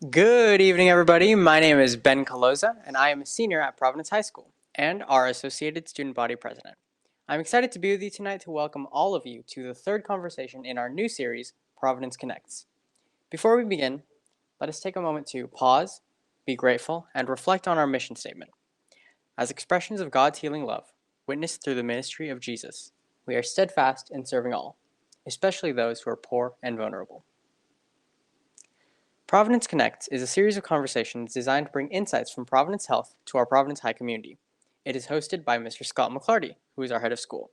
Good evening, everybody. My name is Ben Caloza, and I am a senior at Providence High School and our Associated Student Body President. I'm excited to be with you tonight to welcome all of you to the third conversation in our new series, Providence Connects. Before we begin, let us take a moment to pause, be grateful, and reflect on our mission statement. As expressions of God's healing love, witnessed through the ministry of Jesus, we are steadfast in serving all, especially those who are poor and vulnerable. Providence Connects is a series of conversations designed to bring insights from Providence Health to our Providence High community. It is hosted by Mr. Scott McClarty, who is our head of school.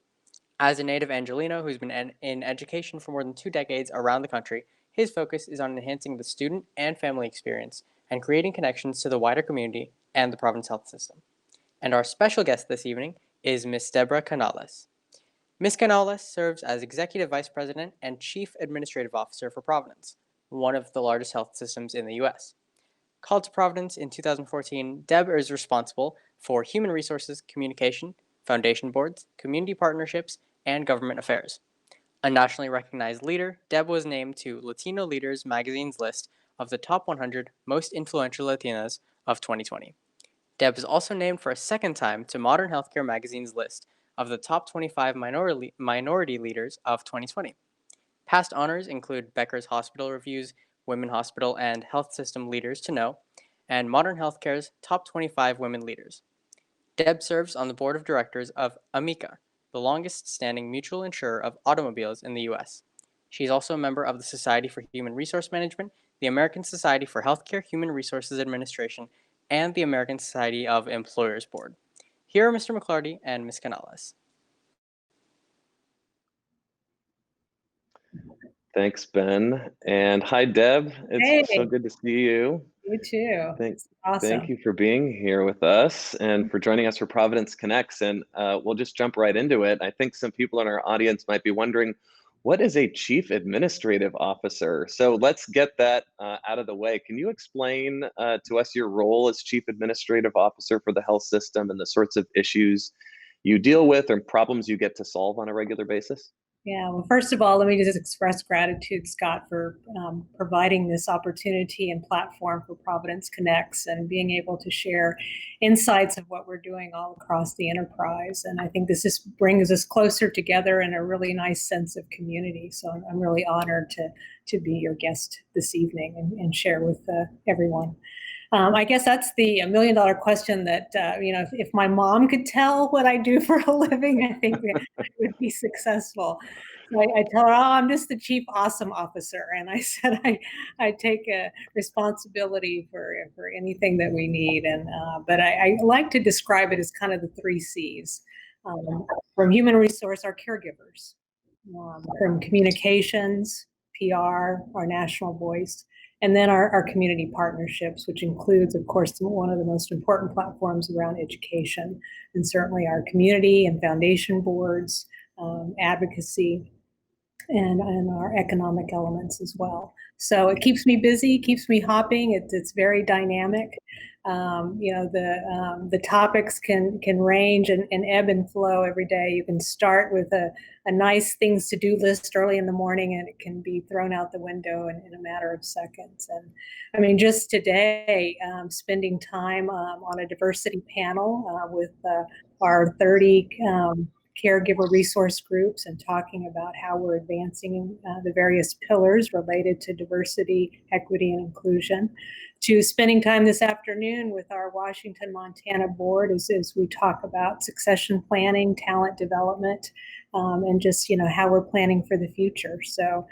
As a native Angelino who's been in education for more than 2 decades around the country, his focus is on enhancing the student and family experience and creating connections to the wider community and the Providence Health system. And our special guest this evening is Miss Debra Canales. Ms. Canales serves as Executive Vice President and Chief Administrative Officer for Providence, one of the largest health systems in the U.S. Called to Providence in 2014, Deb is responsible for human resources, communication, foundation boards, community partnerships, and government affairs. A nationally recognized leader, Deb was named to Latino Leaders magazine's list of the top 100 most influential Latinas of 2020. Deb is also named for a second time to Modern Healthcare magazine's list of the top 25 minority leaders of 2020. Past honors include Becker's Hospital Reviews, Women Hospital and Health System Leaders to Know, and Modern Healthcare's Top 25 Women Leaders. Deb serves on the board of directors of Amica, the longest standing mutual insurer of automobiles in the U.S. She is also a member of the Society for Human Resource Management, the American Society for Healthcare Human Resources Administration, and the American Society of Employers Board. Here are Mr. McClarty and Ms. Canales. Thanks, Ben. And hi, Deb. It's so Hey, good to see you. you too. Thank, It's thank awesome. you for being here with us and for joining us for Providence Connects. And we'll just jump right into it. I think some people in our audience might be wondering, what is a chief administrative officer? So let's get that out of the way. Can you explain to us your role as chief administrative officer for the health system and the sorts of issues you deal with or problems you get to solve on a regular basis? Yeah, well, first of all, let me just express gratitude, Scott, for providing this opportunity and platform for Providence Connects and being able to share insights of what we're doing all across the enterprise. And I think this just brings us closer together in a really nice sense of community. So I'm really honored to be your guest this evening and share with everyone. I guess that's the $1 million question that, if my mom could tell what I do for a living, I think I would be successful. So I tell her, oh, I'm just the chief awesome officer. And I said, I take a responsibility for anything that we need. And but I like to describe it as kind of the 3 C's. From human resource, our caregivers, from communications, PR, our national voice, and then our community partnerships, which includes, of course, one of the most important platforms around education, and certainly our community and foundation boards, advocacy, and our economic elements as well. So it keeps me busy, keeps me hopping. It's very dynamic. The topics can range and ebb and flow every day. You can start with a nice things to do list early in the morning, and it can be thrown out the window in a matter of seconds. And I mean, just today, spending time on a diversity panel with our 30 caregiver resource groups and talking about how we're advancing the various pillars related to diversity, equity, and inclusion, to spending time this afternoon with our Washington, Montana board as we talk about succession planning, talent development, and just, how we're planning for the future. So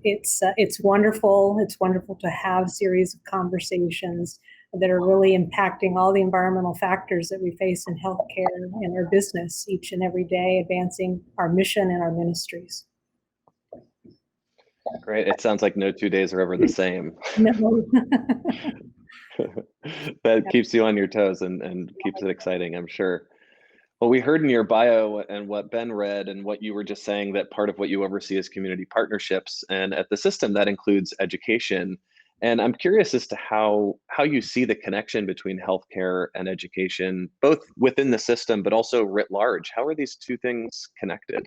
it's wonderful. It's wonderful to have a series of conversations that are really impacting all the environmental factors that we face in healthcare and our business each and every day, advancing our mission and our ministries. Great. It sounds like no 2 days are ever the same. No. That keeps you on your toes and keeps it exciting, I'm sure. Well, we heard in your bio and what Ben read and what you were just saying that part of what you oversee is community partnerships. And at the system, that includes education. And I'm curious as to how you see the connection between healthcare and education, both within the system, but also writ large. How are these two things connected?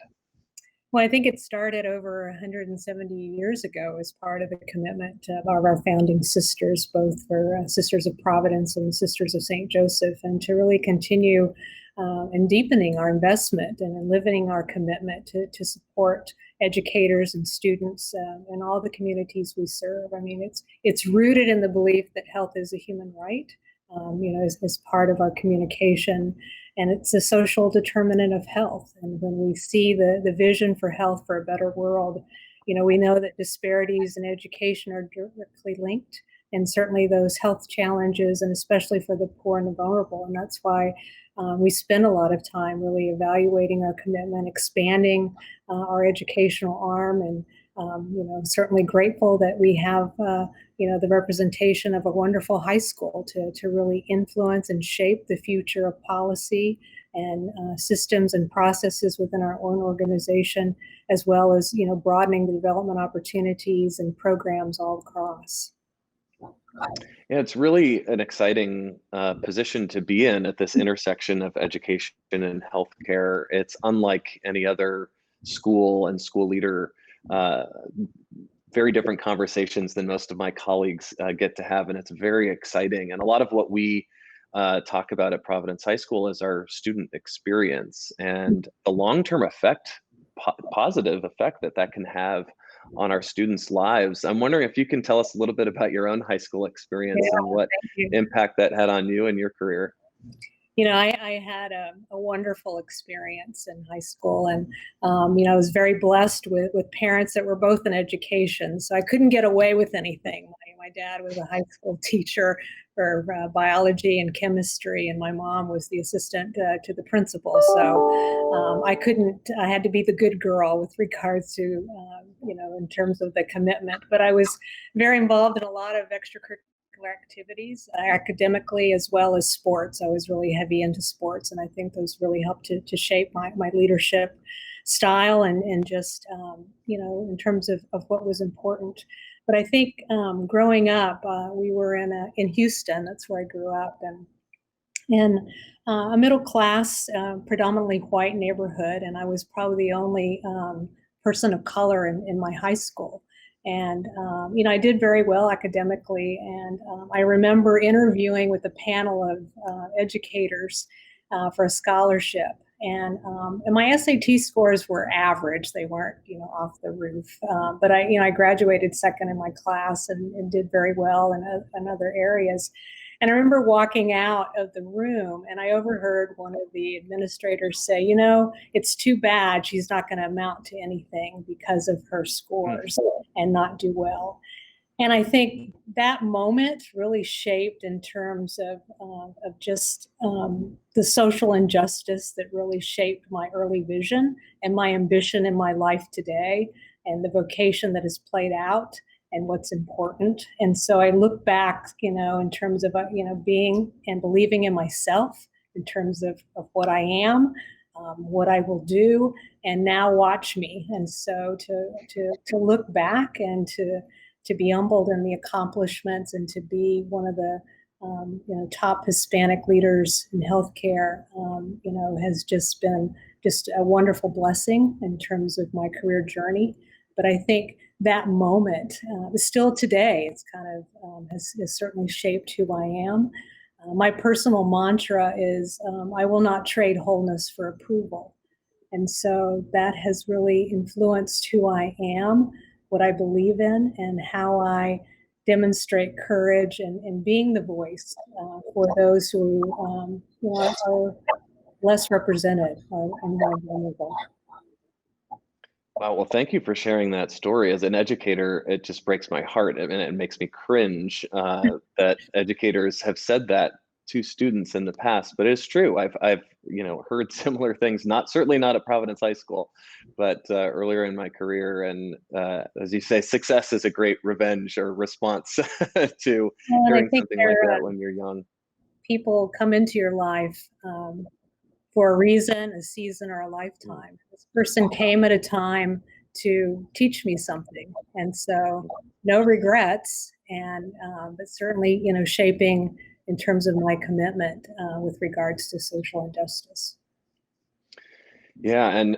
Well, I think it started over 170 years ago as part of the commitment of our founding sisters, both for Sisters of Providence and Sisters of St. Joseph, and to really continue and deepening our investment and living our commitment to support educators and students in all the communities we serve. I mean, it's rooted in the belief that health is a human right, as part of our communication. And it's a social determinant of health. And when we see the vision for health for a better world, we know that disparities in education are directly linked, and certainly those health challenges, and especially for the poor and the vulnerable. And that's why we spend a lot of time really evaluating our commitment, expanding our educational arm, and certainly grateful that we have the representation of a wonderful high school to really influence and shape the future of policy and systems and processes within our own organization, as well as broadening the development opportunities and programs all across. Yeah, it's really an exciting position to be in at this intersection of education and healthcare. It's unlike any other school and school leader, very different conversations than most of my colleagues get to have, and it's very exciting. And a lot of what we talk about at Providence High School is our student experience and the long-term effect, positive effect that can have on our students' lives. I'm wondering if you can tell us a little bit about your own high school experience and what impact that had on you and your career. I had a wonderful experience in high school, and I was very blessed with parents that were both in education, so I couldn't get away with anything. My dad was a high school teacher for biology and chemistry, and my mom was the assistant to the principal. So I had to be the good girl with regards to, in terms of the commitment. But I was very involved in a lot of extracurricular activities, academically as well as sports. I was really heavy into sports, and I think those really helped to shape my leadership style and just, in terms of what was important. But I think growing up, we were in Houston. That's where I grew up, and in a middle class, predominantly white neighborhood, and I was probably the only person of color in my high school. And, I did very well academically. And I remember interviewing with a panel of educators for a scholarship. And my SAT scores were average. They weren't, off the roof. But I graduated second in my class and did very well in other areas. And I remember walking out of the room, and I overheard one of the administrators say, it's too bad she's not going to amount to anything because of her scores and not do well. And I think that moment really shaped in terms of just the social injustice that really shaped my early vision and my ambition in my life today, and the vocation that has played out and what's important. And so I look back, in terms of, being and believing in myself, in terms of what I am, what I will do, and now watch me. And so to look back and to be humbled in the accomplishments and to be one of the top Hispanic leaders in healthcare, has just been just a wonderful blessing in terms of my career journey. But I think that moment, still today, it's kind of has certainly shaped who I am. My personal mantra is, I will not trade wholeness for approval. And so that has really influenced who I am, what I believe in, and how I demonstrate courage and being the voice for those who are less represented and more vulnerable. Wow, well, thank you for sharing that story. As an educator, it just breaks my heart, and it makes me cringe that educators have said that to students in the past. But it's true. I've heard similar things. Certainly not at Providence High School, but earlier in my career. And as you say, success is a great revenge or response to hearing something like that when you're young. People come into your life for a reason, a season, or a lifetime. This person came at a time to teach me something, and so no regrets, and but certainly, shaping in terms of my commitment with regards to social injustice. Yeah, and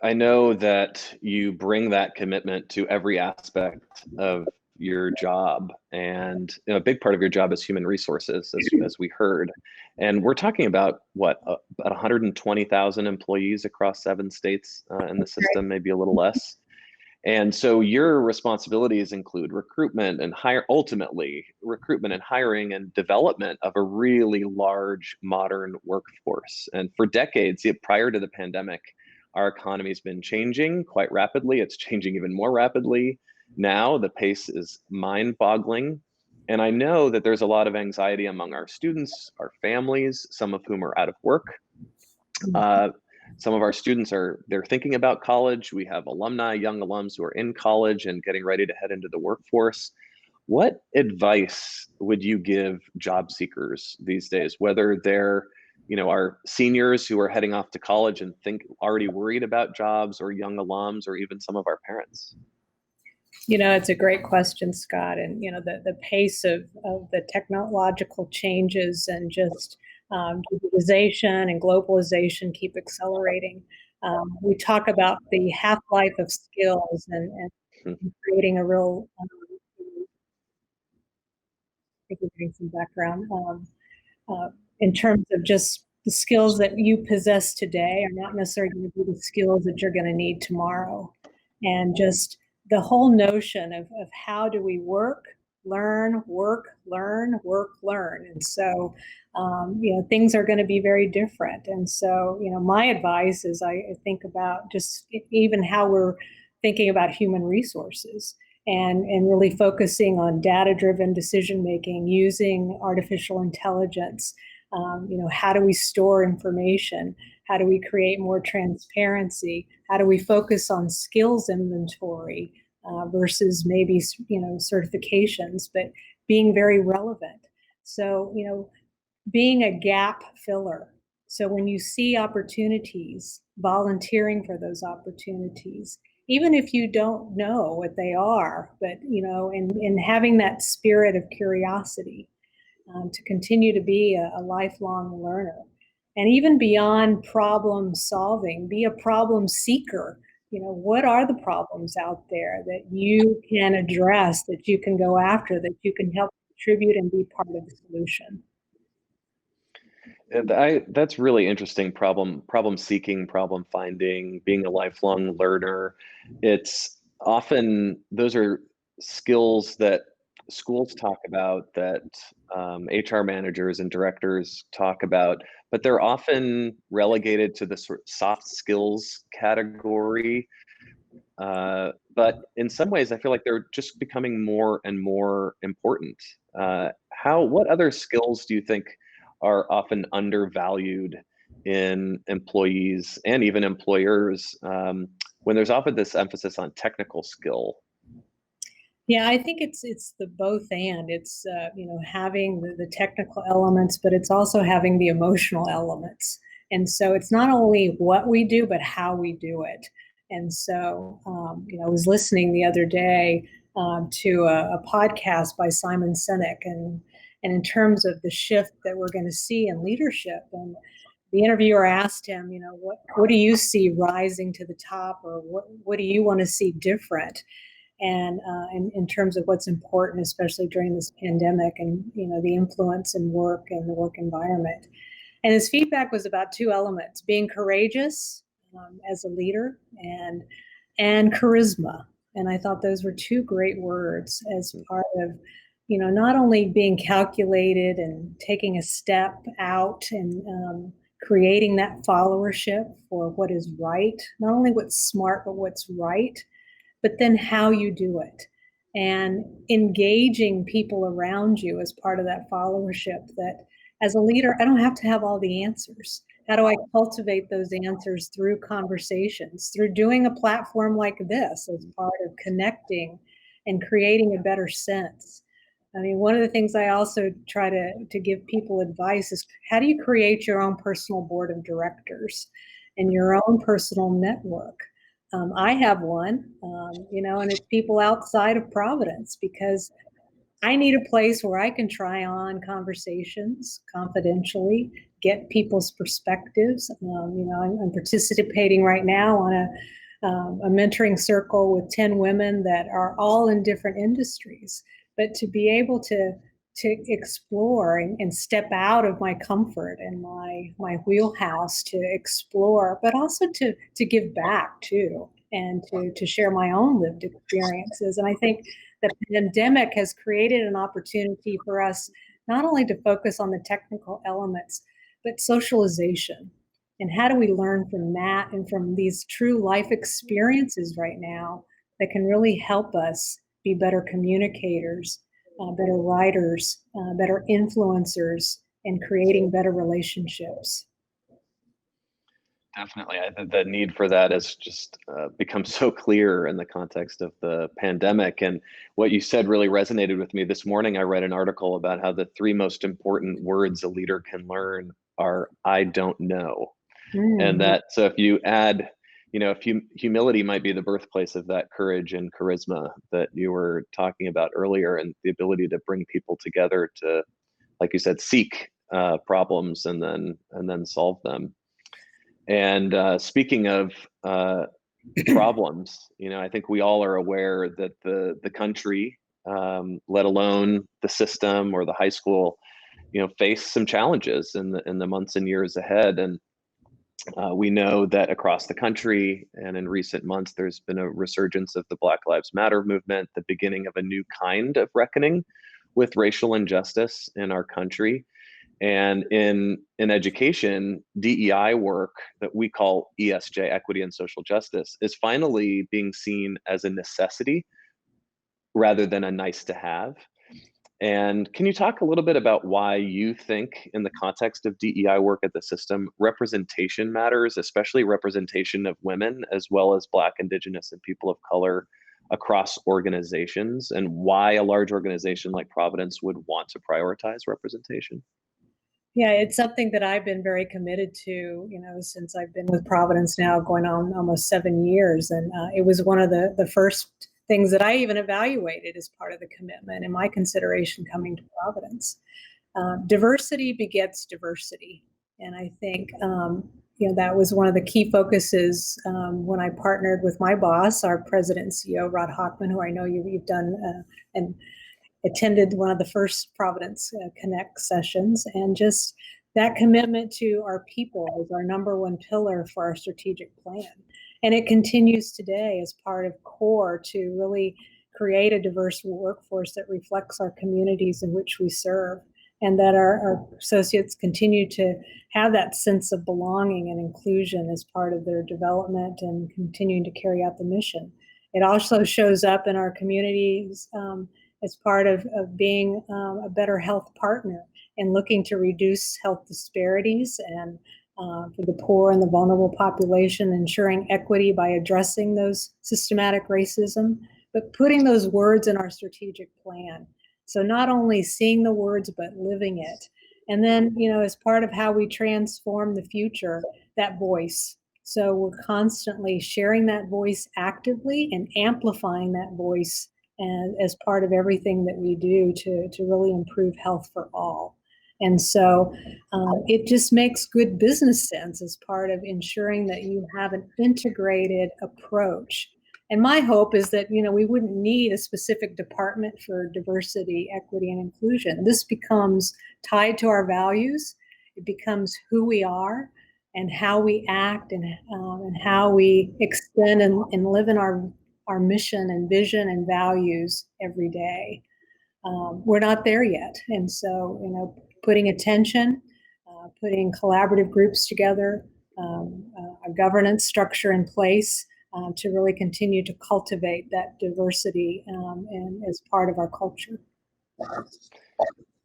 I know that you bring that commitment to every aspect of your job, and a big part of your job is human resources, as we heard. And we're talking about what, about 120,000 employees across 7 states in the system, maybe a little less. And so your responsibilities include ultimately recruitment and hiring and development of a really large modern workforce. And for decades, prior to the pandemic, our economy's been changing quite rapidly. It's changing even more rapidly now. The pace is mind-boggling. And I know that there's a lot of anxiety among our students, our families, some of whom are out of work. Some of our students they're thinking about college. We have alumni, young alums who are in college and getting ready to head into the workforce. What advice would you give job seekers these days, whether they're, our seniors who are heading off to college and already worried about jobs, or young alums, or even some of our parents? It's a great question, Scott. And, the pace of the technological changes and just digitization and globalization keep accelerating. We talk about the half-life of skills and creating a real, I think we're getting some background, in terms of just the skills that you possess today are not necessarily going to be the skills that you're going to need tomorrow. And just the whole notion of how do we work, learn, work, learn, work, learn. And so, things are going to be very different. And so, my advice is I think about just even how we're thinking about human resources and really focusing on data-driven decision making, using artificial intelligence. How do we store information? How do we create more transparency? How do we focus on skills inventory versus maybe, certifications, but being very relevant. So, being a gap filler. So when you see opportunities, volunteering for those opportunities, even if you don't know what they are, but, and having that spirit of curiosity, to continue to be a lifelong learner. And even beyond problem solving, be a problem seeker. What are the problems out there that you can address, that you can go after, that you can help contribute and be part of the solution? That's really interesting. Problem seeking, problem finding, being a lifelong learner. It's often, those are skills that schools talk about, that HR managers and directors talk about, but they're often relegated to the sort of soft skills category. But in some ways, I feel like they're just becoming more and more important. What other skills do you think are often undervalued in employees and even employers, when there's often this emphasis on technical skill? Yeah, I think it's the both and. It's having the technical elements, but it's also having the emotional elements. And so it's not only what we do, but how we do it. And so, I was listening the other day to a podcast by Simon Sinek, and in terms of the shift that we're going to see in leadership. And the interviewer asked him, what do you see rising to the top, or what do you want to see different? And in terms of what's important, especially during this pandemic, and the influence in work and the work environment. And his feedback was about two elements: being courageous as a leader, and charisma. And I thought those were two great words as part of, not only being calculated and taking a step out and creating that followership for what is right, not only what's smart, but what's right, but then how you do it, and engaging people around you as part of that followership. That as a leader, I don't have to have all the answers. How do I cultivate those answers through conversations, through doing a platform like this as part of connecting and creating a better sense? I mean, one of the things I also try to give people advice is, how do you create your own personal board of directors and your own personal network? I have one, and it's people outside of Providence, because I need a place where I can try on conversations confidentially, get people's perspectives. I'm participating right now on a mentoring circle with 10 women that are all in different industries. But to be able to explore and step out of my comfort and my wheelhouse to explore, but also to give back too, and to share my own lived experiences. And I think the pandemic has created an opportunity for us not only to focus on the technical elements, but socialization. And how do we learn from that and from these true life experiences right now that can really help us be better communicators, better writers, better influencers, and creating better relationships? Definitely. The need for that has just become so clear in the context of the pandemic. And what you said really resonated with me. This morning, I read an article about how the three most important words a leader can learn are "I don't know." And that, so if you add, if humility might be the birthplace of that courage and charisma that you were talking about earlier, and the ability to bring people together to, like you said, seek problems and then solve them. And speaking of problems, I think we all are aware that the country, let alone the system or the high school, face some challenges in the months and years ahead. And we know that across the country and in recent months, there's been a resurgence of the Black Lives Matter movement, the beginning of a new kind of reckoning with racial injustice in our country. And in education, DEI work that we call ESJ, equity and social justice, is finally being seen as a necessity rather than a nice to have. And can you talk a little bit about why you think, in the context of DEI work at the system, representation matters, especially representation of women, as well as Black, Indigenous, and people of color across organizations, and why a large organization like Providence would want to prioritize representation? Yeah, it's something that I've been very committed to, since I've been with Providence now going on almost 7 years. And it was one of the first things that I even evaluated as part of the commitment and my consideration coming to Providence. Diversity begets diversity. And I think, that was one of the key focuses when I partnered with my boss, our president and CEO, Rod Hochman, who I know you've done and attended one of the first Providence Connect sessions, and just that commitment to our people is our number one pillar for our strategic plan. And it continues today as part of CORE to really create a diverse workforce that reflects our communities in which we serve, and that our associates continue to have that sense of belonging and inclusion as part of their development and continuing to carry out the mission. It also shows up in our communities as part of being a better health partner and looking to reduce health disparities and for the poor and the vulnerable population, ensuring equity by addressing those systematic racism, but putting those words in our strategic plan. So not only seeing the words, but living it. And then, as part of how we transform the future, that voice. So we're constantly sharing that voice actively and amplifying that voice as part of everything that we do to really improve health for all. And so it just makes good business sense as part of ensuring that you have an integrated approach. And my hope is that, we wouldn't need a specific department for diversity, equity, and inclusion. This becomes tied to our values. It becomes who we are and how we act and how we extend and live in our mission and vision and values every day. We're not there yet. And so, putting attention, putting collaborative groups together, a governance structure in place to really continue to cultivate that diversity and as part of our culture.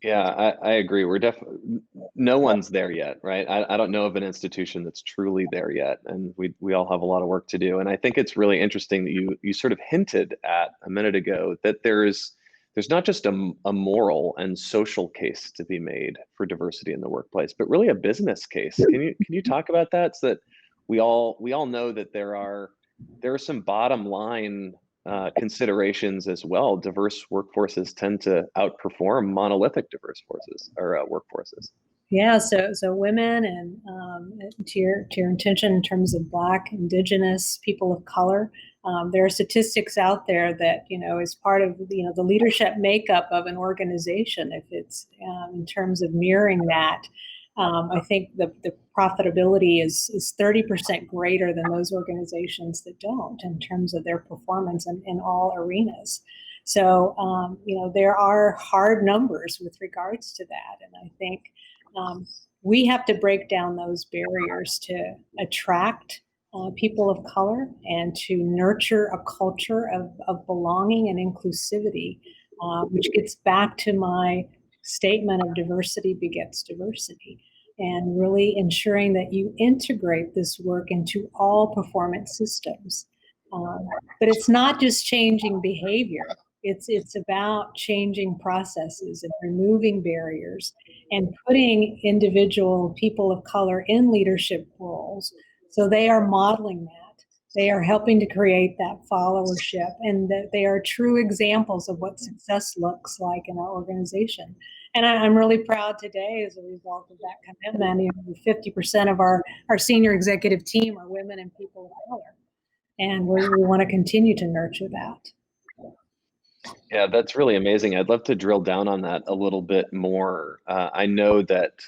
Yeah, I agree. We're definitely, no one's there yet, right? I don't know of an institution that's truly there yet, and we all have a lot of work to do. And I think it's really interesting that you sort of hinted at a minute ago that there's not just a moral and social case to be made for diversity in the workplace, but really a business case. Can you talk about that, so that we all know that there are some bottom line considerations as well. Diverse workforces tend to outperform monolithic diverse forces or workforces. Yeah, so women and to your intention in terms of Black, Indigenous, people of color, there are statistics out there that is part of the leadership makeup of an organization. If it's in terms of mirroring that, I think the profitability is 30% greater than those organizations that don't in terms of their performance in all arenas. So there are hard numbers with regards to that, and I think. We have to break down those barriers to attract people of color and to nurture a culture of belonging and inclusivity, which gets back to my statement of diversity begets diversity, and really ensuring that you integrate this work into all performance systems. But it's not just changing behavior. It's about changing processes and removing barriers and putting individual people of color in leadership roles. So they are modeling that. They are helping to create that followership, and that they are true examples of what success looks like in our organization. And I'm really proud today as a result of that commitment. 50% of our senior executive team are women and people of color. And we want to continue to nurture that. Yeah, that's really amazing. I'd love to drill down on that a little bit more. I know that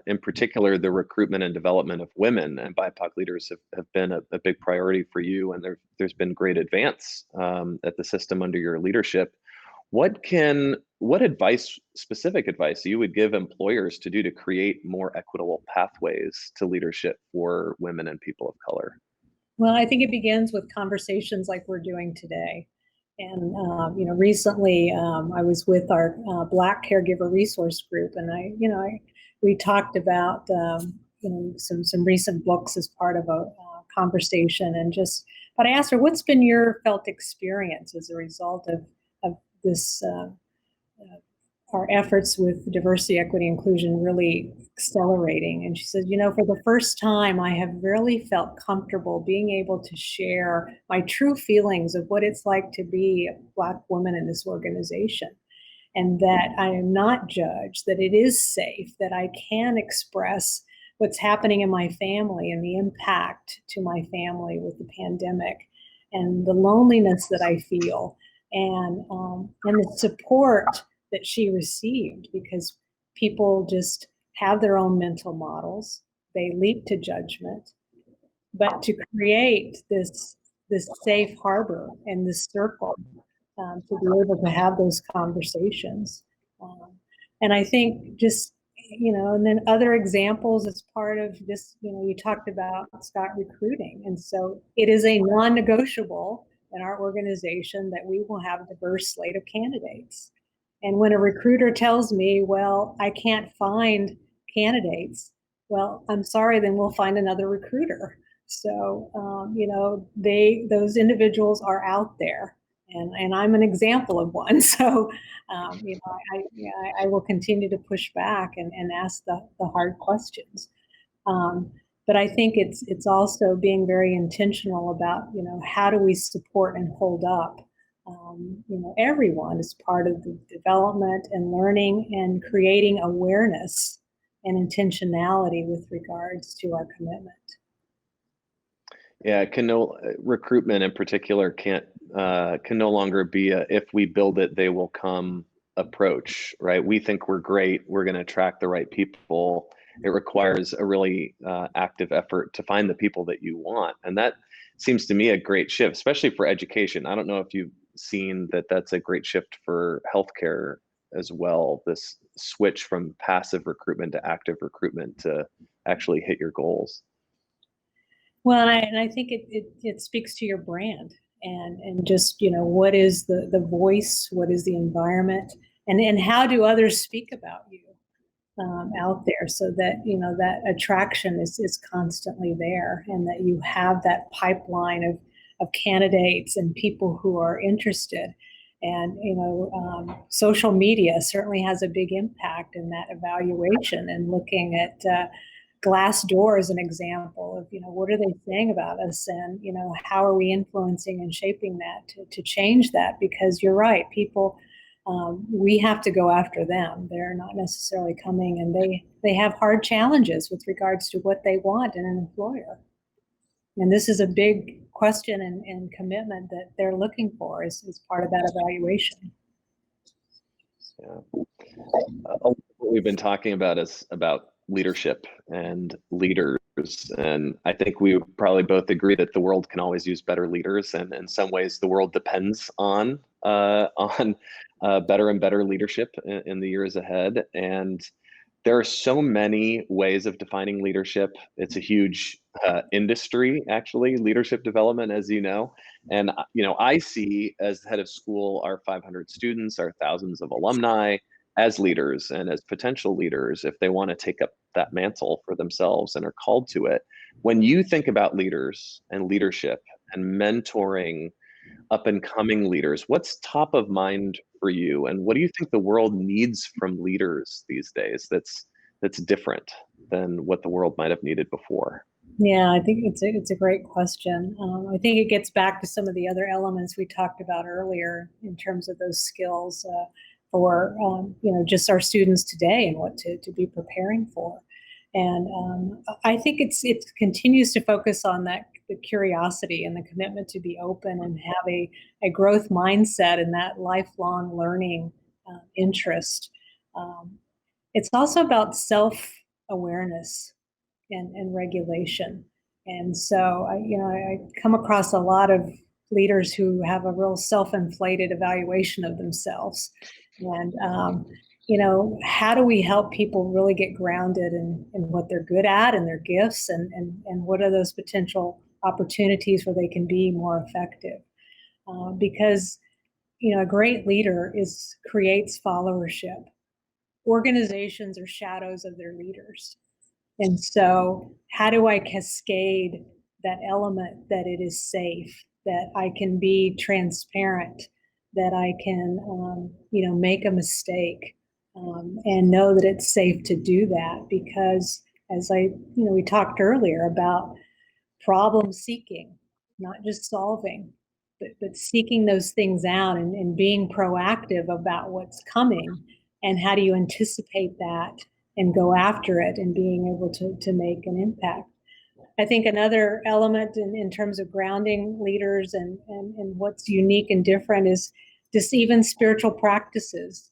in particular, the recruitment and development of women and BIPOC leaders have been a big priority for you, and there's been great advance at the system under your leadership. What specific advice you would give employers to do to create more equitable pathways to leadership for women and people of color? Well, I think it begins with conversations like we're doing today. And recently I was with our Black Caregiver Resource Group, and we talked about some recent books as part of a conversation, but I asked her, what's been your felt experience as a result of this our efforts with diversity, equity, inclusion really accelerating? And she said, for the first time, I have really felt comfortable being able to share my true feelings of what it's like to be a Black woman in this organization, and that I am not judged, that it is safe, that I can express what's happening in my family and the impact to my family with the pandemic and the loneliness that I feel, and the support that she received, because people just have their own mental models. They leap to judgment, but to create this safe harbor and this circle to be able to have those conversations. And I think just, and then other examples as part of this, you talked about, Scott, recruiting. And so it is a non-negotiable in our organization that we will have a diverse slate of candidates. And when a recruiter tells me, well, I can't find candidates, well, I'm sorry, then we'll find another recruiter. So, those individuals are out there, and I'm an example of one. So, I will continue to push back and ask the hard questions. But I think it's also being very intentional about, how do we support and hold up everyone as part of the development and learning and creating awareness and intentionality with regards to our commitment. Yeah, recruitment in particular can no longer be a if we build it, they will come approach, right? We think we're great, we're going to attract the right people. It requires a really active effort to find the people that you want. And that seems to me a great shift, especially for education. I don't know if you've seen that that's a great shift for healthcare as well, this switch from passive recruitment to active recruitment to actually hit your goals. Well, and I think it speaks to your brand and just, what is the voice, what is the environment, and how do others speak about you out there, so that, that attraction is constantly there, and that you have that pipeline of candidates and people who are interested. And, social media certainly has a big impact in that evaluation and looking at Glassdoor is an example of, what are they saying about us, and, how are we influencing and shaping that to change that? Because you're right, people, we have to go after them. They're not necessarily coming, and they have hard challenges with regards to what they want in an employer. And this is a big question and commitment that they're looking for as part of that evaluation. Yeah. What we've been talking about is about leadership and leaders. And I think we would probably both agree that the world can always use better leaders. And in some ways, the world depends on better and better leadership in the years ahead. And there are so many ways of defining leadership. It's a huge industry, actually, leadership development, as you know. And I see, as the head of school, our 500 students, our thousands of alumni as leaders and as potential leaders if they want to take up that mantle for themselves and are called to it. When you think about leaders and leadership and mentoring up and coming leaders, what's top of mind for you, and what do you think the world needs from leaders these days that's different than what the world might have needed before? Yeah, I think it's a great question. I think it gets back to some of the other elements we talked about earlier in terms of those skills for just our students today and what to be preparing for. And I think it continues to focus on the curiosity and the commitment to be open and have a growth mindset and that lifelong learning interest. It's also about self-awareness and regulation. And so I come across a lot of leaders who have a real self-inflated evaluation of themselves. And how do we help people really get grounded in what they're good at and their gifts, and what are those potential opportunities where they can be more effective? Because a great leader creates followership. Organizations are shadows of their leaders. And so how do I cascade that element that it is safe, that I can be transparent, that I can, make a mistake and know that it's safe to do that? Because as we talked earlier about problem seeking, not just solving, but seeking those things out and being proactive about what's coming, and how do you anticipate that and go after it and being able to make an impact. I think another element in terms of grounding leaders and what's unique and different is just even spiritual practices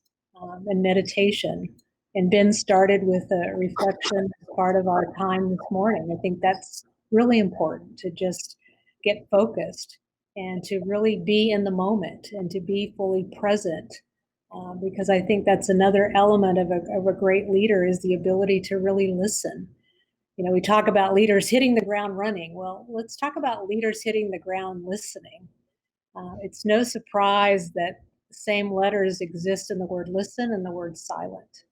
and meditation. And Ben started with a reflection as part of our time this morning. I think that's really important, to just get focused and to really be in the moment and to be fully present. Because I think that's another element of a great leader, is the ability to really listen. We talk about leaders hitting the ground running. Well, let's talk about leaders hitting the ground listening. It's no surprise that the same letters exist in the word listen and the word silent.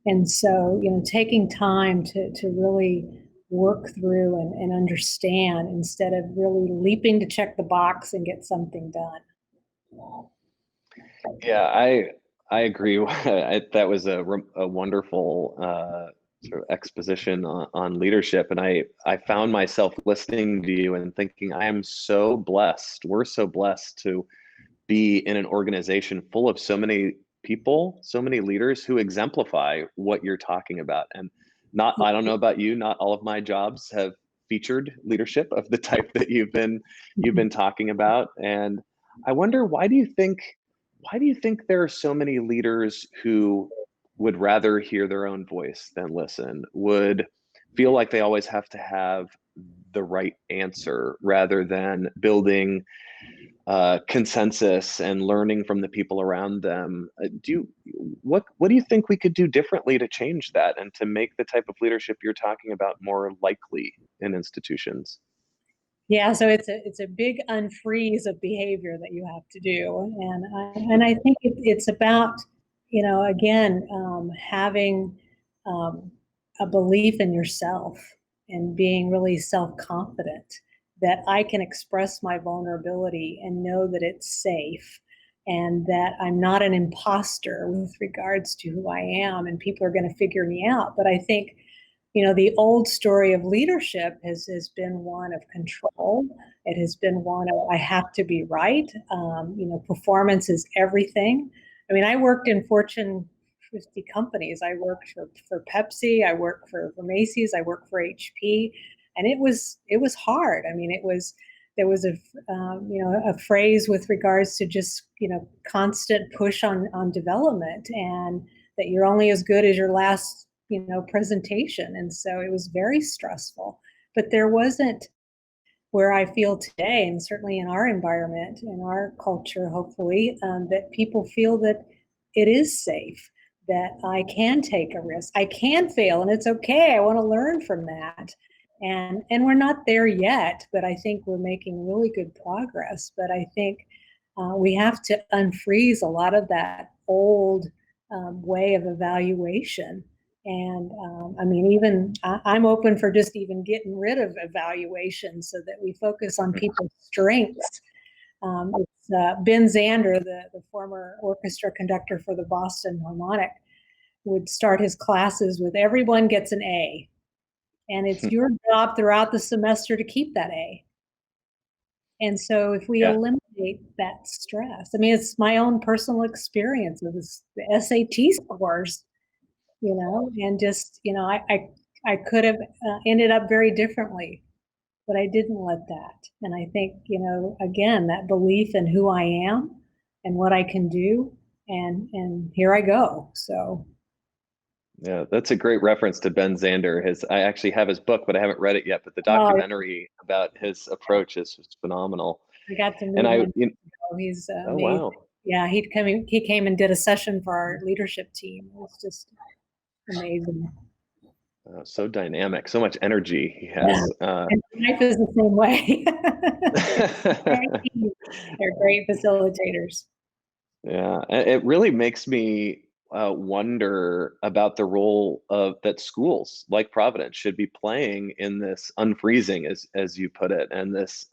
And so, taking time to really work through and understand, instead of really leaping to check the box and get something done. Yeah, I agree. That was a wonderful sort of exposition on leadership, and I found myself listening to you and thinking, I am so blessed. We're so blessed to be in an organization full of so many people, so many leaders who exemplify what you're talking about. And I don't know about you, not all of my jobs have featured leadership of the type that you've been talking about. And I wonder, why do you think there are so many leaders who would rather hear their own voice than listen, would feel like they always have to have the right answer rather than building consensus and learning from the people around them? What do you think we could do differently to change that and to make the type of leadership you're talking about more likely in institutions? Yeah, so it's a big unfreeze of behavior that you have to do, and I think it's about again having a belief in yourself and being really self-confident that I can express my vulnerability and know that it's safe, and that I'm not an imposter with regards to who I am, and people are going to figure me out. But I think the old story of leadership has been one of control. It has been one of, I have to be right. Performance is everything. I mean, I worked in Fortune 50 companies. I worked for Pepsi. I worked for Macy's. I worked for HP, and it was hard. I mean, there was a phrase with regards to just constant push on development, and that you're only as good as your last presentation. And so it was very stressful, but there wasn't where I feel today, and certainly in our environment, in our culture, hopefully, that people feel that it is safe, that I can take a risk, I can fail, and it's okay. I want to learn from that. And we're not there yet, but I think we're making really good progress. But I think we have to unfreeze a lot of that old way of evaluation. And I mean, even I'm open for just even getting rid of evaluation so that we focus on people's strengths. It's Ben Zander, the former orchestra conductor for the Boston Harmonic, would start his classes with everyone gets an A. And it's your job throughout the semester to keep that A. And so if we eliminate that stress, I mean, it's my own personal experience of the SAT scores, and just, I could have ended up very differently, but I didn't let that. And I think, again, that belief in who I am and what I can do, and here I go. So. Yeah, that's a great reference to Ben Zander. I actually have his book, but I haven't read it yet. But the documentary about his approach is phenomenal. I got to meet him. He's amazing. Wow. Yeah, he came and did a session for our leadership team. It was just amazing. So dynamic, so much energy he has. And life is the same way. They're great facilitators. Yeah, it really makes me wonder about the role that schools like Providence should be playing in this unfreezing, as you put it, and this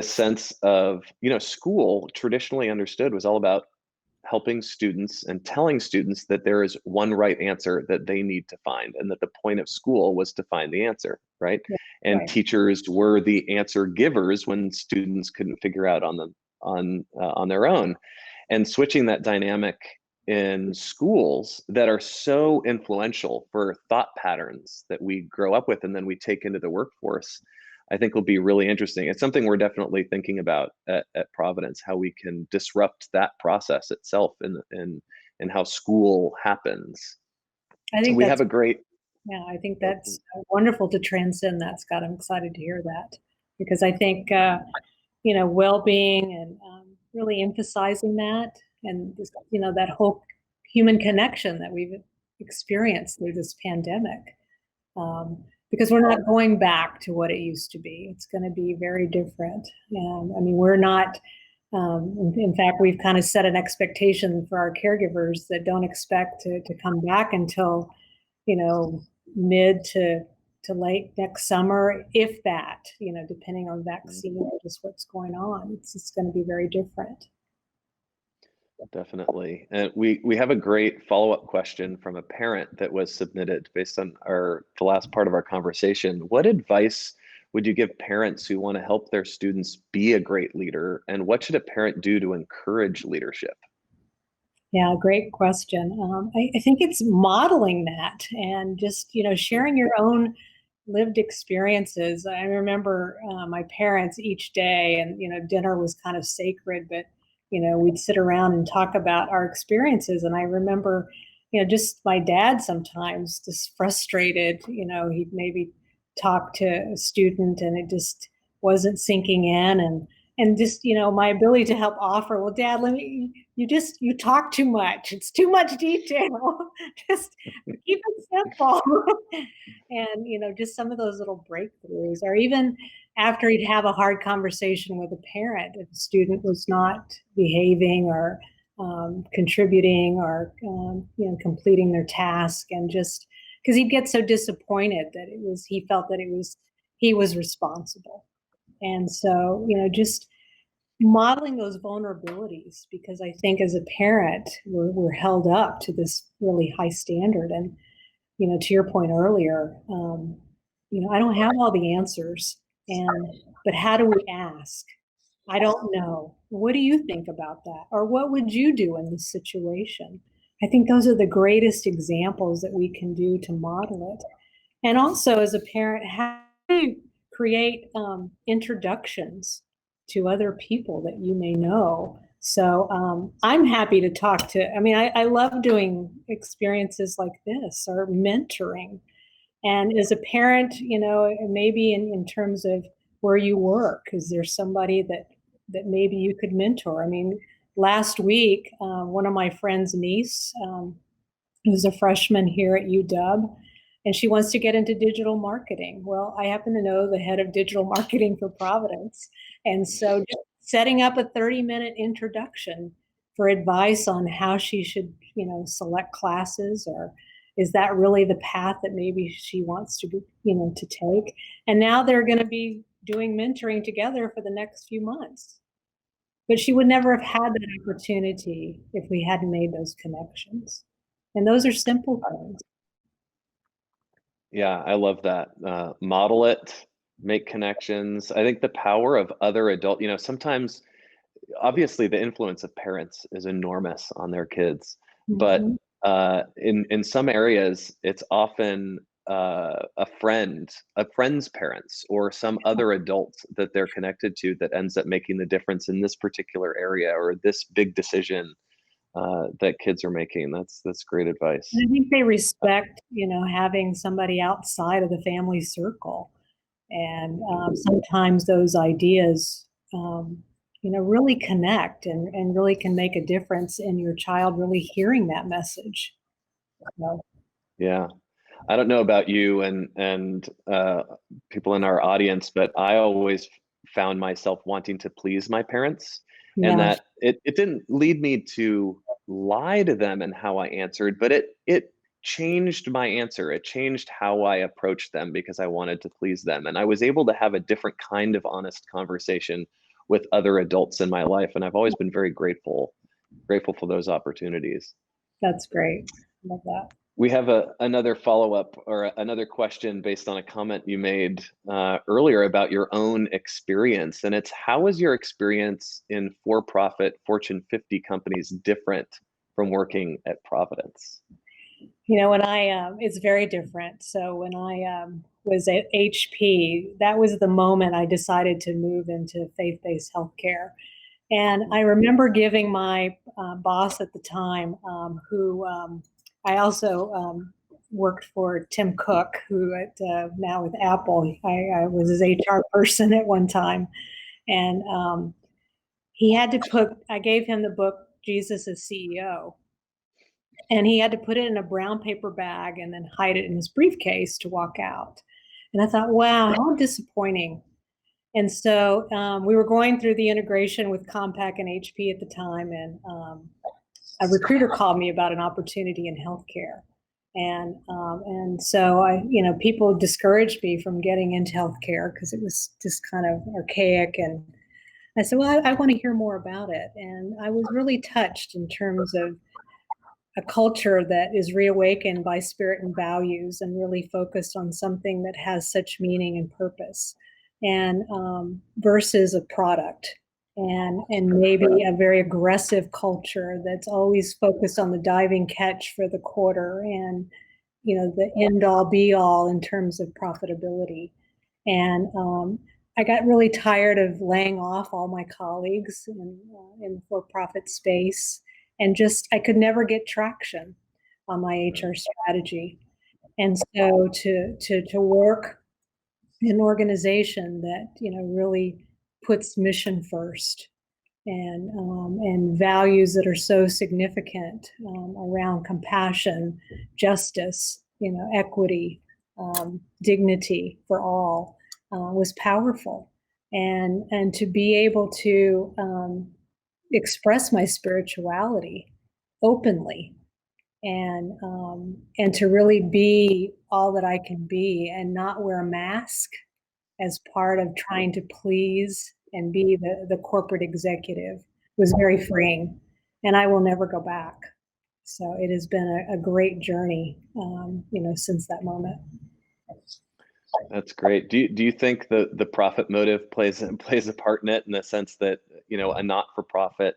sense of, school traditionally understood was all about helping students and telling students that there is one right answer that they need to find, and that the point of school was to find the answer, right? Yeah, and right. Teachers were the answer givers when students couldn't figure out on their own. And switching that dynamic in schools that are so influential for thought patterns that we grow up with and then we take into the workforce, I think will be really interesting. It's something we're definitely thinking about at Providence, how we can disrupt that process itself in how school happens. I think we have a great. Yeah, I think that's wonderful to transcend that, Scott. I'm excited to hear that, because I think, well-being and really emphasizing that, and this, that whole human connection that we've experienced through this pandemic. Because we're not going back to what it used to be. It's going to be very different. And I mean, we're not, in fact, we've kind of set an expectation for our caregivers that don't expect to come back until, mid to late next summer, if that, depending on vaccine or just what's going on. It's going to be very different. Definitely. And we have a great follow-up question from a parent that was submitted based on the last part of our conversation. What advice would you give parents who want to help their students be a great leader? And what should a parent do to encourage leadership? Yeah, great question. I think it's modeling that and just, sharing your own lived experiences. I remember my parents each day, and, dinner was kind of sacred, but we'd sit around and talk about our experiences. And I remember, just my dad sometimes just frustrated, he'd maybe talk to a student and it just wasn't sinking in. And just, my ability to help offer, well, Dad, you talk too much. It's too much detail. Just keep it simple. And, just some of those little breakthroughs, or even after he'd have a hard conversation with a parent, if a student was not behaving or contributing or completing their task, and just because he'd get so disappointed that he felt that he was responsible. And so, just modeling those vulnerabilities, because I think as a parent, we're held up to this really high standard. And to your point earlier, I don't have all the answers, but how do we ask? I don't know. What do you think about that? Or what would you do in this situation? I think those are the greatest examples that we can do to model it. And also, as a parent, how do you create introductions to other people that you may know? So I'm happy to talk to, I love doing experiences like this or mentoring. And as a parent, maybe in terms of where you work, is there somebody that maybe you could mentor? Last week, one of my friend's niece, who's a freshman here at UW, and she wants to get into digital marketing. Well, I happen to know the head of digital marketing for Providence. And so just setting up a 30-minute introduction for advice on how she should, select classes, or is that really the path that maybe she wants to, to take? And now they're going to be doing mentoring together for the next few months. But she would never have had that opportunity if we hadn't made those connections. And those are simple things. Yeah, I love that. Model it, make connections. I think the power of other adult, sometimes obviously the influence of parents is enormous on their kids, but Mhm. in some areas it's often a friend's parents or some other adult that they're connected to that ends up making the difference in this particular area or this big decision that kids are making. That's great advice. And I think they respect, having somebody outside of the family circle. And sometimes those ideas, really connect and really can make a difference in your child really hearing that message. So, Yeah. I don't know about you and people in our audience, but I always found myself wanting to please my parents, and yeah, that it didn't lead me to lie to them and how I answered, but it changed my answer. It changed how I approached them because I wanted to please them, and I was able to have a different kind of honest conversation with other adults in my life, and I've always been very grateful for those opportunities. that's great. Love that. We have another follow-up or another question based on a comment you made earlier about your own experience. And it's, how is your experience in for-profit Fortune 50 companies different from working at Providence? It's very different. So when I was at HP, that was the moment I decided to move into faith-based healthcare. And I remember giving my boss at the time, who I also worked for, Tim Cook, who now with Apple, I was his HR person at one time. And I gave him the book, Jesus as CEO. And he had to put it in a brown paper bag and then hide it in his briefcase to walk out. And I thought, wow, how disappointing. And so we were going through the integration with Compaq and HP at the time, and a recruiter called me about an opportunity in healthcare. And so people discouraged me from getting into healthcare because it was just kind of archaic. And I said, well, I want to hear more about it. And I was really touched in terms of a culture that is reawakened by spirit and values and really focused on something that has such meaning and purpose, and versus a product, and maybe a very aggressive culture that's always focused on the diving catch for the quarter, and the end all be all in terms of profitability. And I got really tired of laying off all my colleagues in the for-profit space, and I could never get traction on my HR strategy. And so to work in an organization that really puts mission first, and values that are so significant around compassion, justice, equity, dignity for all, was powerful. And to be able to express my spirituality openly, and to really be all that I can be and not wear a mask as part of trying to please and be the corporate executive, was very freeing. And I will never go back. So it has been a great journey, since that moment. That's great. Do you think the profit motive plays a part in it, in the sense that, a not-for-profit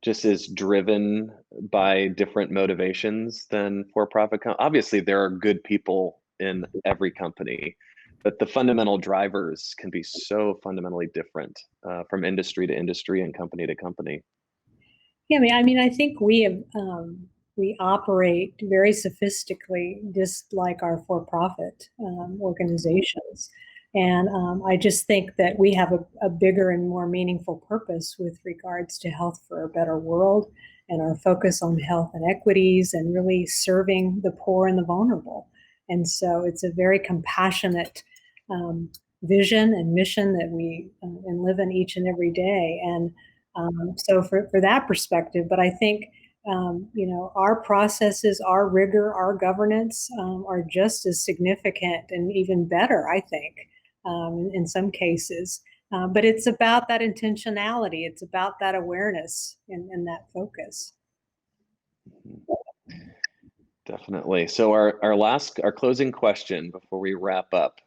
just is driven by different motivations than for-profit? Obviously, there are good people in every company, but the fundamental drivers can be so fundamentally different from industry to industry and company to company. Yeah, I mean, I think we operate very sophisticatedly, just like our for-profit organizations. And I just think that we have a bigger and more meaningful purpose with regards to health for a better world, and our focus on health and equities and really serving the poor and the vulnerable. And so it's a very compassionate vision and mission that we and live in each and every day. And so for that perspective, but I think, our processes, our rigor, our governance are just as significant and even better, I think, in some cases. But it's about that intentionality. It's about that awareness and that focus. Definitely. So our closing question before we wrap up.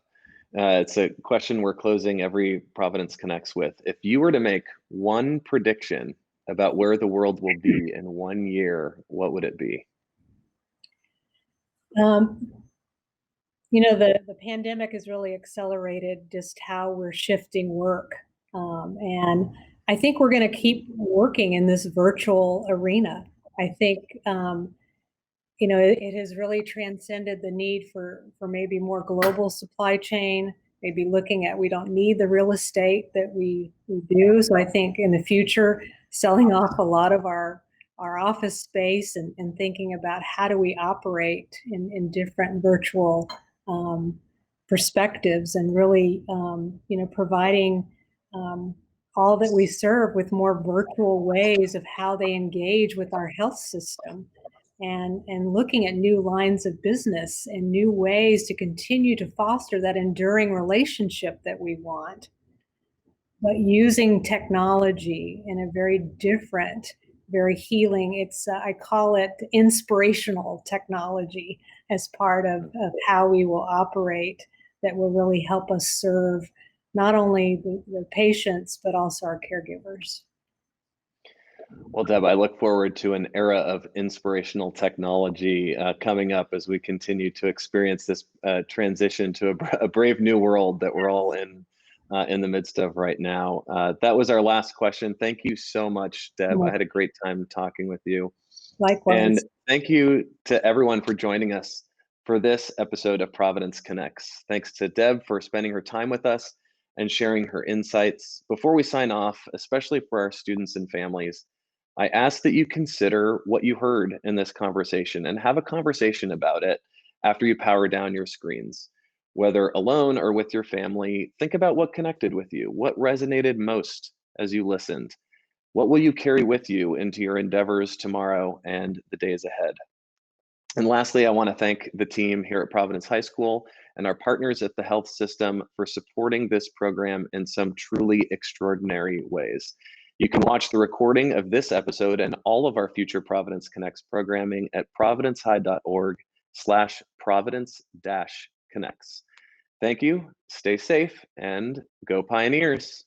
It's a question we're closing every Providence Connects with. If you were to make one prediction about where the world will be in 1 year, what would it be? The pandemic has really accelerated just how we're shifting work. And I think we're going to keep working in this virtual arena. I think, it has really transcended the need for maybe more global supply chain, maybe looking at, we don't need the real estate that we do. So I think in the future, selling off a lot of our office space and thinking about how do we operate in different virtual perspectives, and really, providing all that we serve with more virtual ways of how they engage with our health system, and looking at new lines of business and new ways to continue to foster that enduring relationship that we want, but using technology in a very different, very healing. It's I call it inspirational technology as part of how we will operate, that will really help us serve not only the patients, but also our caregivers. Well, Deb, I look forward to an era of inspirational technology coming up as we continue to experience this transition to a brave new world that we're all in the midst of right now. That was our last question. Thank you so much, Deb. I had a great time talking with you. Likewise. And thank you to everyone for joining us for this episode of Providence Connects. Thanks to Deb for spending her time with us and sharing her insights. Before we sign off, especially for our students and families, I ask that you consider what you heard in this conversation and have a conversation about it after you power down your screens. Whether alone or with your family, think about what connected with you, what resonated most as you listened. What will you carry with you into your endeavors tomorrow and the days ahead? And lastly, I want to thank the team here at Providence High School and our partners at the health system for supporting this program in some truly extraordinary ways. You can watch the recording of this episode and all of our future Providence Connects programming at providencehigh.org/providence-connects. Thank you, stay safe, and go Pioneers.